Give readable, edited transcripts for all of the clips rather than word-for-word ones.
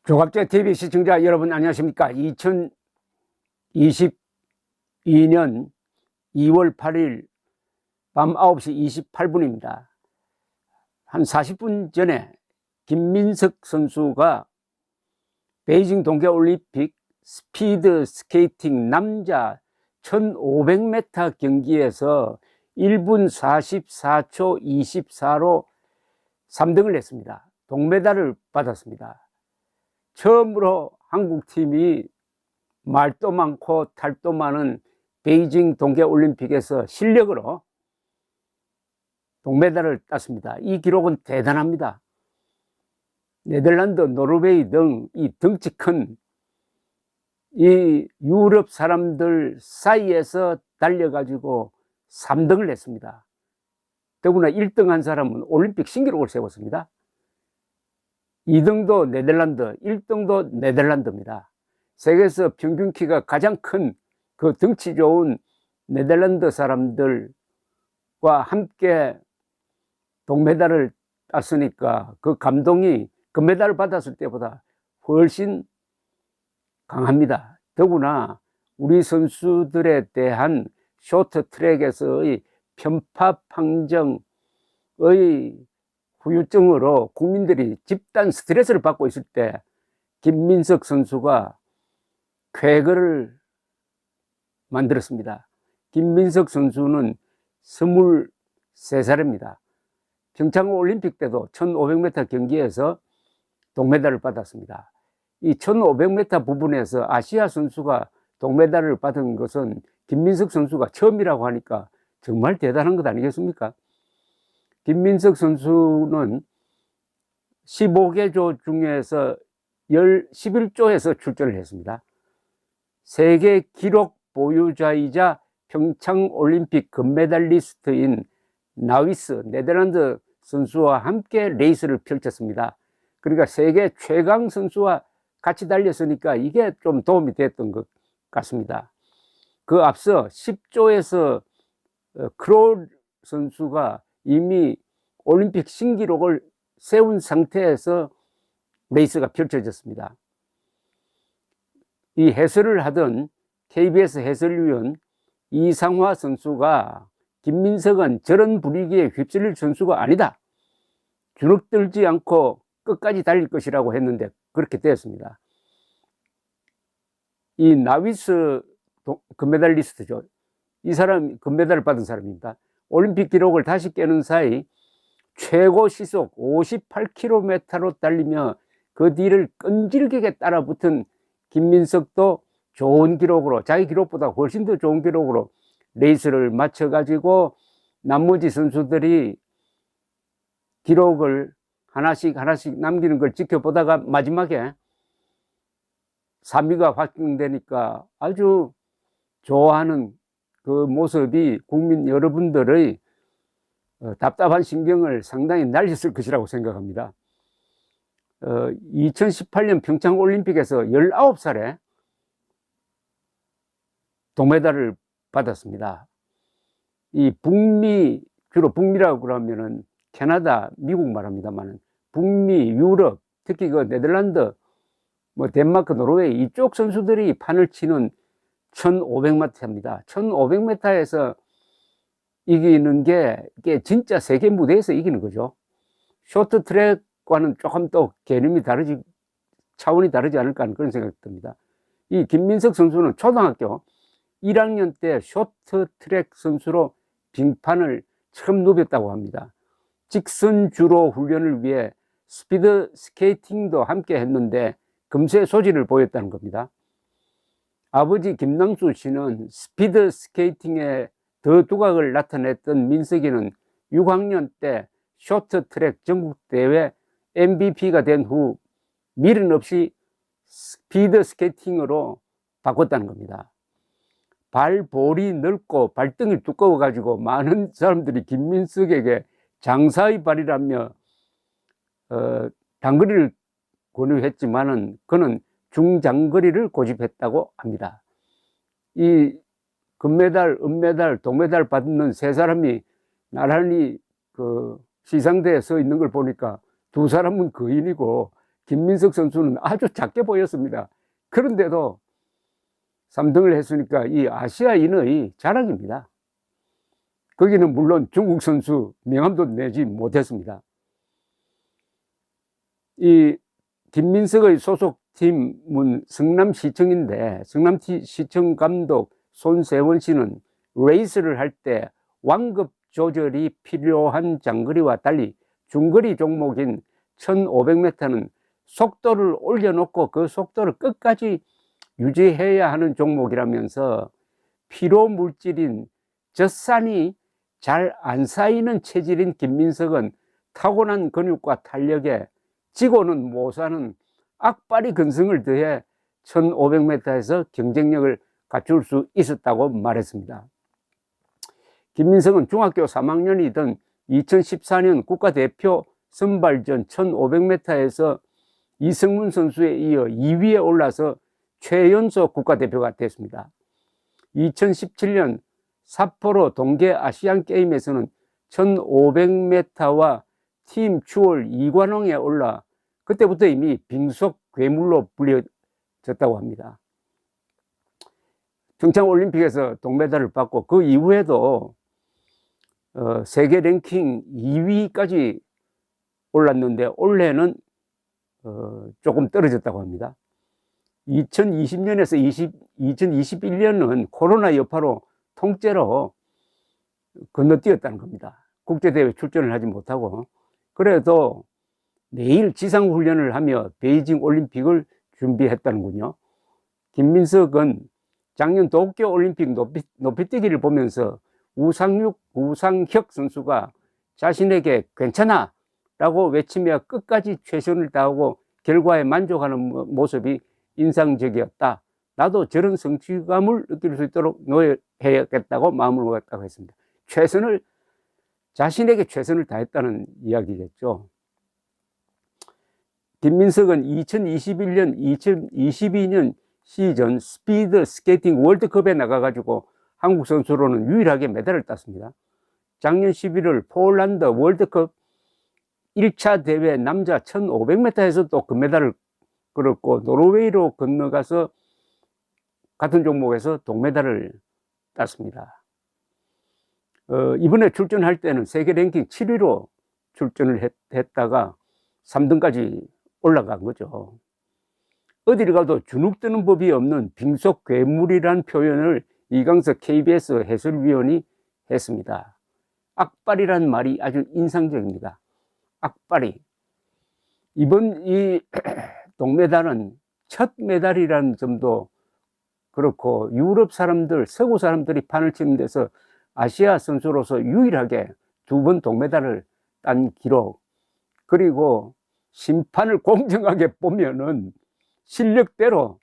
조갑제 TV 시청자 여러분 안녕하십니까? 2022년 2월 8일 밤 9시 28분입니다. 한 40분 전에 김민석 선수가 베이징 동계올림픽 스피드 스케이팅 남자 1500m 경기에서 1분 44초 24로 3등을 했습니다. 동메달을 받았습니다. 처음으로 한국팀이 말도 많고 탈도 많은 베이징 동계올림픽에서 실력으로 동메달을 땄습니다. 이 기록은 대단합니다. 네덜란드, 노르웨이 등 이 덩치 큰 이 유럽 사람들 사이에서 달려가지고 3등을 했습니다. 더구나 1등 한 사람은 올림픽 신기록을 세웠습니다. 2등도 네덜란드, 1등도 네덜란드입니다. 세계에서 평균 키가 가장 큰 그 덩치 좋은 네덜란드 사람들과 함께 동메달을 땄으니까 그 감동이 금메달을 받았을 때보다 훨씬 강합니다. 더구나 우리 선수들에 대한 쇼트트랙에서의 편파 판정의 후유증으로 국민들이 집단 스트레스를 받고 있을 때 김민석 선수가 쾌거를 만들었습니다. 김민석 선수는 23살입니다. 평창 올림픽 때도 1500m 경기에서 동메달을 받았습니다. 이 1500m 부분에서 아시아 선수가 동메달을 받은 것은 김민석 선수가 처음이라고 하니까 정말 대단한 것 아니겠습니까? 김민석 선수는 15개 조 중에서 11조에서 출전을 했습니다. 세계 기록 보유자이자 평창올림픽 금메달리스트인 나위스 네덜란드 선수와 함께 레이스를 펼쳤습니다. 그러니까 세계 최강 선수와 같이 달렸으니까 이게 좀 도움이 됐던 것 같습니다. 그 앞서 10조에서 크롤 선수가 이미 올림픽 신기록을 세운 상태에서 레이스가 펼쳐졌습니다. 이 해설을 하던 KBS 해설위원 이상화 선수가 김민석은 저런 분위기에 휩쓸릴 선수가 아니다. 주눅들지 않고 끝까지 달릴 것이라고 했는데 그렇게 되었습니다. 이 나위스 금메달리스트죠. 이 사람 금메달을 받은 사람입니다. 올림픽 기록을 다시 깨는 사이 최고 시속 58km로 달리며 그 뒤를 끈질기게 따라붙은 김민석도 좋은 기록으로, 자기 기록보다 훨씬 더 좋은 기록으로 레이스를 마쳐가지고 나머지 선수들이 기록을 하나씩 남기는 걸 지켜보다가 마지막에 3위가 확정되니까 아주 좋아하는 그 모습이 국민 여러분들의 답답한 신경을 상당히 날렸을 것이라고 생각합니다. 2018년 평창올림픽에서 19살에 동메달을 받았습니다. 이 북미, 주로 북미라고 그러면은 캐나다, 미국 말합니다만 북미, 유럽, 특히 그 네덜란드, 뭐 덴마크, 노르웨이 이쪽 선수들이 판을 치는 1500m입니다. 1500m에서 이기는 게 이게 진짜 세계 무대에서 이기는 거죠. 쇼트트랙과는 조금 또 개념이 다르지, 차원이 다르지 않을까 하는 그런 생각이 듭니다. 이 김민석 선수는 초등학교 1학년 때 쇼트트랙 선수로 빙판을 처음 누볐다고 합니다. 직선주로 훈련을 위해 스피드 스케이팅도 함께 했는데 금세 소질을 보였다는 겁니다. 아버지 김남수 씨는 스피드 스케이팅에 더 두각을 나타냈던 민석이는 6학년 때 쇼트트랙 전국대회 MVP가 된 후 미련 없이 스피드 스케이팅으로 바꿨다는 겁니다. 발볼이 넓고 발등이 두꺼워 가지고 많은 사람들이 김민석에게 장사의 발이라며 단거리를 권유했지만은 그는 중장거리를 고집했다고 합니다. 이 금메달, 은메달, 동메달 받는 세 사람이 나란히 그 시상대에 서 있는 걸 보니까 두 사람은 거인이고 김민석 선수는 아주 작게 보였습니다. 그런데도 3등을 했으니까 이 아시아인의 자랑입니다. 거기는 물론 중국 선수 명함도 내지 못했습니다. 이 김민석의 소속팀은 성남시청인데 성남시청 감독 손세원 씨는 레이스를 할 때 완급 조절이 필요한 장거리와 달리 중거리 종목인 1500m는 속도를 올려놓고 그 속도를 끝까지 유지해야 하는 종목이라면서 피로 물질인 젖산이 잘 안 쌓이는 체질인 김민석은 타고난 근육과 탄력에 지고는 못 사는 악바리 근성을 더해 1500m에서 경쟁력을 갖출 수 있었다고 말했습니다. 김민석은 중학교 3학년이던 2014년 국가대표 선발전 1500m에서 이승문 선수에 이어 2위에 올라서 최연소 국가대표가 됐습니다. 2017년 삿포로 동계 아시안 게임에서는 1500m와 팀 추월 2관왕에 올라 그때부터 이미 빙속 괴물로 불려졌다고 합니다. 평창올림픽에서 동메달을 받고 그 이후에도 세계 랭킹 2위까지 올랐는데 올해는 조금 떨어졌다고 합니다. 2020년에서 2021년은 코로나 여파로 통째로 건너뛰었다는 겁니다. 국제대회 출전을 하지 못하고 그래도 매일 지상훈련을 하며 베이징 올림픽을 준비했다는군요. 김민석은 작년 도쿄올림픽 높이뛰기를 보면서 우상혁 선수가 자신에게 괜찮아 라고 외치며 끝까지 최선을 다하고 결과에 만족하는 모습이 인상적이었다. 나도 저런 성취감을 느낄 수 있도록 노력해야겠다고 마음을 먹었다고 했습니다. 자신에게 최선을 다했다는 이야기겠죠. 김민석은 2021년, 2022년 시즌 스피드 스케이팅 월드컵에 나가가지고 한국 선수로는 유일하게 메달을 땄습니다. 작년 11월 폴란드 월드컵 1차 대회 남자 1500m에서 또 금메달을 끌었고 노르웨이로 건너가서 같은 종목에서 동메달을 땄습니다. 이번에 출전할 때는 세계 랭킹 7위로 출전을 했다가 3등까지 올라간 거죠. 어디를 가도 주눅드는 법이 없는 빙속 괴물이라는 표현을 이강석 KBS 해설위원이 했습니다. 악발이란 말이 아주 인상적입니다. 악발이. 이번 이 동메달은 첫 메달이라는 점도 그렇고 유럽 사람들, 서구 사람들이 판을 치는 데서 아시아 선수로서 유일하게 2번 동메달을 딴 기록, 그리고 심판을 공정하게 보면은 실력대로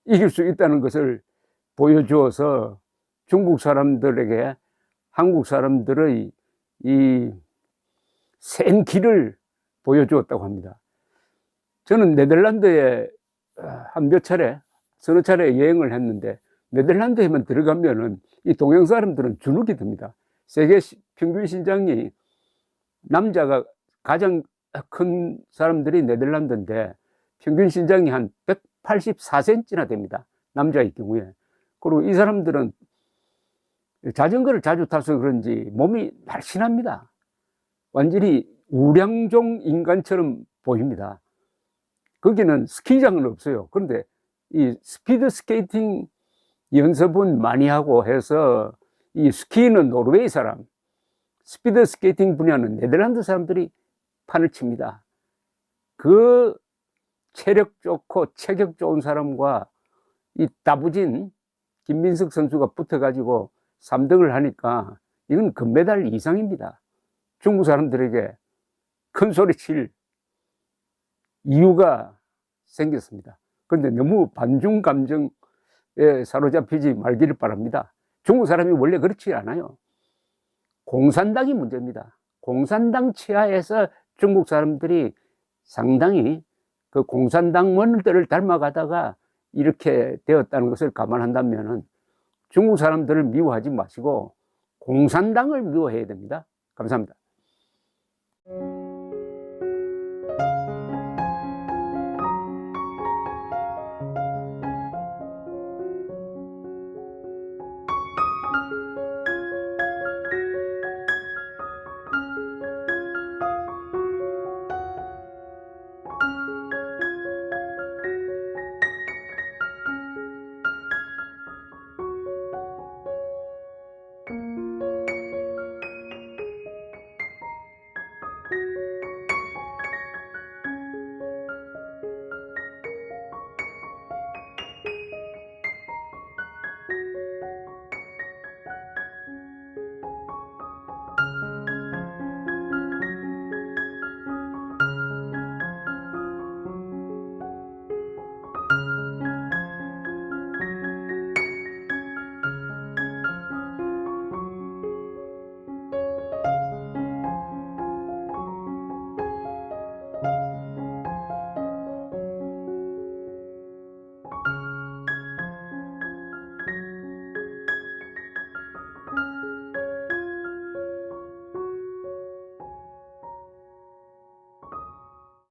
이길 수 있다는 것을 보여주어서 중국 사람들에게 한국 사람들의 이 센 길을 보여주었다고 합니다. 저는 네덜란드에 한 몇 차례, 서너 차례 여행을 했는데 네덜란드에만 들어가면은 이 동양 사람들은 주눅이 듭니다. 세계 평균 신장이 남자가 가장 큰 사람들이 네덜란드인데 평균 신장이 한 184cm나 됩니다. 남자의 경우에. 그리고 이 사람들은 자전거를 자주 타서 그런지 몸이 날씬합니다. 완전히 우량종 인간처럼 보입니다. 거기는 스키장은 없어요. 그런데 이 스피드 스케이팅 연습은 많이 하고 해서 이 스키는 노르웨이 사람, 스피드 스케이팅 분야는 네덜란드 사람들이 판을 칩니다. 그 체력 좋고 체격 좋은 사람과 이 다부진 김민석 선수가 붙어가지고 3등을 하니까 이건 금메달 이상입니다. 중국 사람들에게 큰 소리 칠 이유가 생겼습니다. 그런데 너무 반중 감정에 사로잡히지 말기를 바랍니다. 중국 사람이 원래 그렇지 않아요. 공산당이 문제입니다. 공산당 치하에서 중국 사람들이 상당히 그 공산당원들을 닮아가다가 이렇게 되었다는 것을 감안한다면 중국 사람들을 미워하지 마시고 공산당을 미워해야 됩니다. 감사합니다.